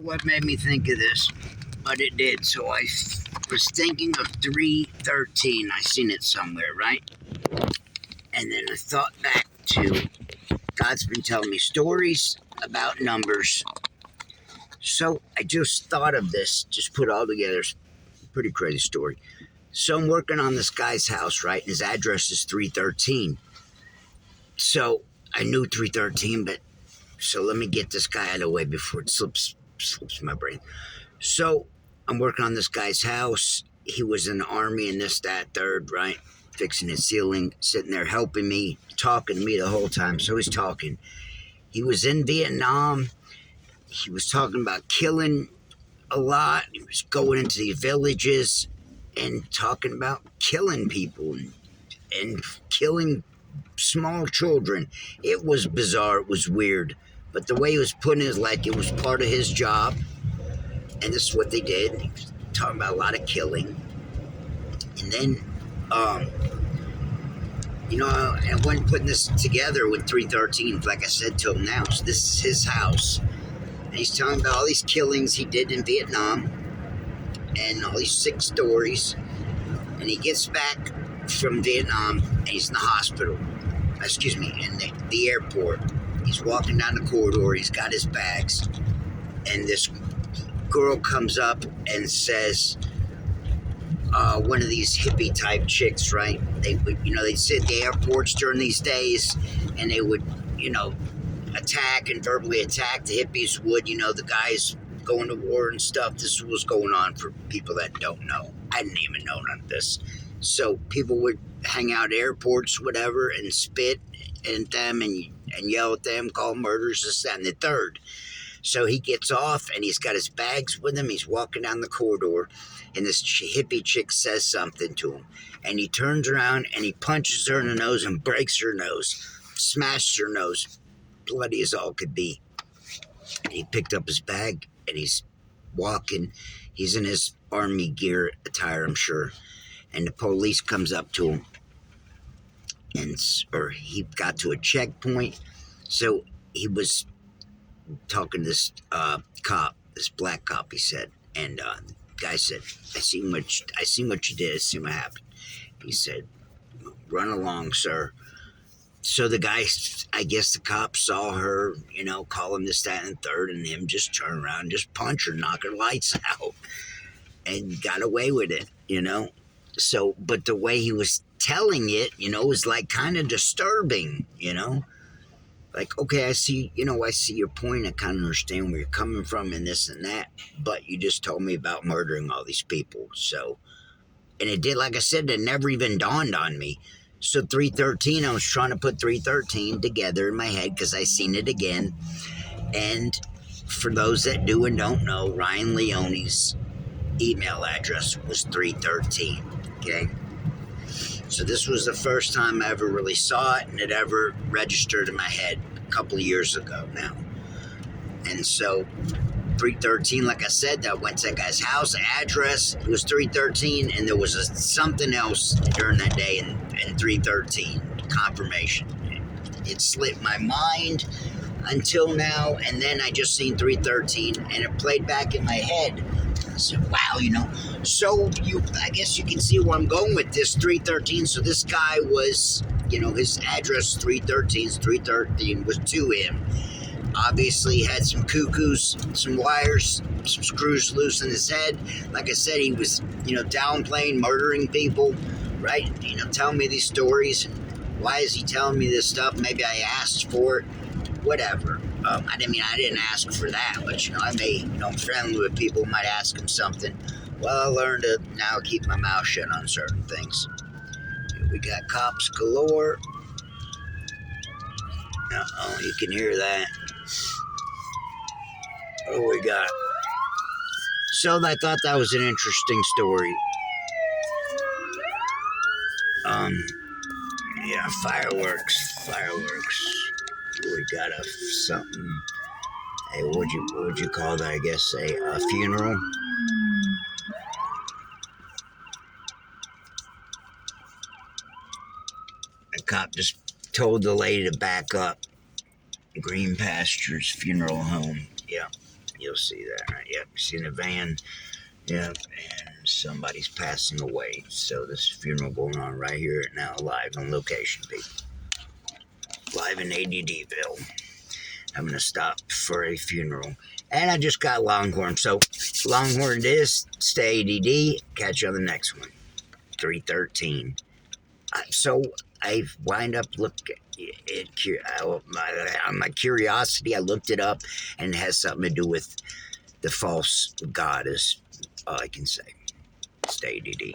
What made me think of this, but it did. So I was thinking of 313. I seen it somewhere, right? And then I thought back to God's been telling me stories about numbers. So I just thought of this, just put it all together. It's a pretty crazy story. So I'm working on this guy's house, right? And his address is 313. So I knew 313, but so let me get this guy out of the way before it slips my brain. So I'm working on this guy's house. He was in the army and this, that, third, right? Fixing his ceiling, sitting there helping me, talking to me the whole time. So he's talking. He was in Vietnam. He was talking about killing a lot. He was going into the villages and talking about killing people and killing small children. It was bizarre. It was weird. But the way he was putting it is like it was part of his job. And this is what they did. He was talking about a lot of killing. And then, I wasn't putting this together with 313, like I said to him now. So this is his house. And he's telling about all these killings he did in Vietnam and all these sick stories. And he gets back from Vietnam and he's in the hospital. In the airport. He's walking down the corridor. He's got his bags. And this girl comes up and says, one of these hippie type chicks, right? They would, they'd sit at the airports during these days and they would, attack and verbally attack. The hippies would, the guys going to war and stuff. This is what's going on for people that don't know. I didn't even know none of this. So people would hang out at airports, whatever, and spit at them and yell at them, call them murderers, this, that, and the third. So he gets off and he's got his bags with him. He's walking down the corridor and this hippie chick says something to him. And he turns around and he punches her in the nose and breaks her nose, smashes her nose, bloody as all could be. And he picked up his bag and he's walking. He's in his army gear attire, I'm sure. And the police comes up to him. Or he got to a checkpoint. So he was talking to this cop, this black cop, he said. And the guy said, I seen what you did. I seen what happened. He said, run along, sir. So the guy, I guess the cop saw her, call him this, that, and third, and him just turn around and just punch her, knock her lights out, and got away with it, So, but the way he was telling it, was like kind of disturbing, Like, okay, I see your point. I kind of understand where you're coming from and this and that, but you just told me about murdering all these people. So, and it did, like I said, it never even dawned on me. So 313, I was trying to put 313 together in my head because I seen it again. And for those that do and don't know, Ryan Leone's email address was 313, okay? So this was the first time I ever really saw it and it ever registered in my head a couple of years ago now. And so 313, like I said, I went to that guy's house, address, it was 313, and there was something else during that day in 313, confirmation. It slipped my mind until now, and then I just seen 313, and it played back in my head. I said, wow, so I guess you can see where I'm going with this 313. So this guy was, his address 313 was to him. Obviously, he had some cuckoos, some wires, some screws loose in his head. Like I said, he was, downplaying, murdering people, right? Telling me these stories. Why is he telling me this stuff? Maybe I asked for it. Whatever. I didn't ask for that, but, I'm friendly with people who might ask him something. Well, I learned to now keep my mouth shut on certain things. Here we got cops galore. Uh-oh, you can hear that. What do we got? So I thought that was an interesting story. Fireworks. We got something. Hey, what would you call that? I guess a funeral. The cop just told the lady to back up. Green Pastures Funeral Home. Yeah. You'll see that, right? Yep, you see in the van. Yep, and somebody's passing away. So this funeral going on right here now, live on location, people. Live in ADDville. I'm gonna stop for a funeral, and I just got Longhorn. So Longhorn, this stay ADD. Catch you on the next one. 313. So I wind up looking on my curiosity. I looked it up, and it has something to do with the false god. Is all I can say. Stay ADD.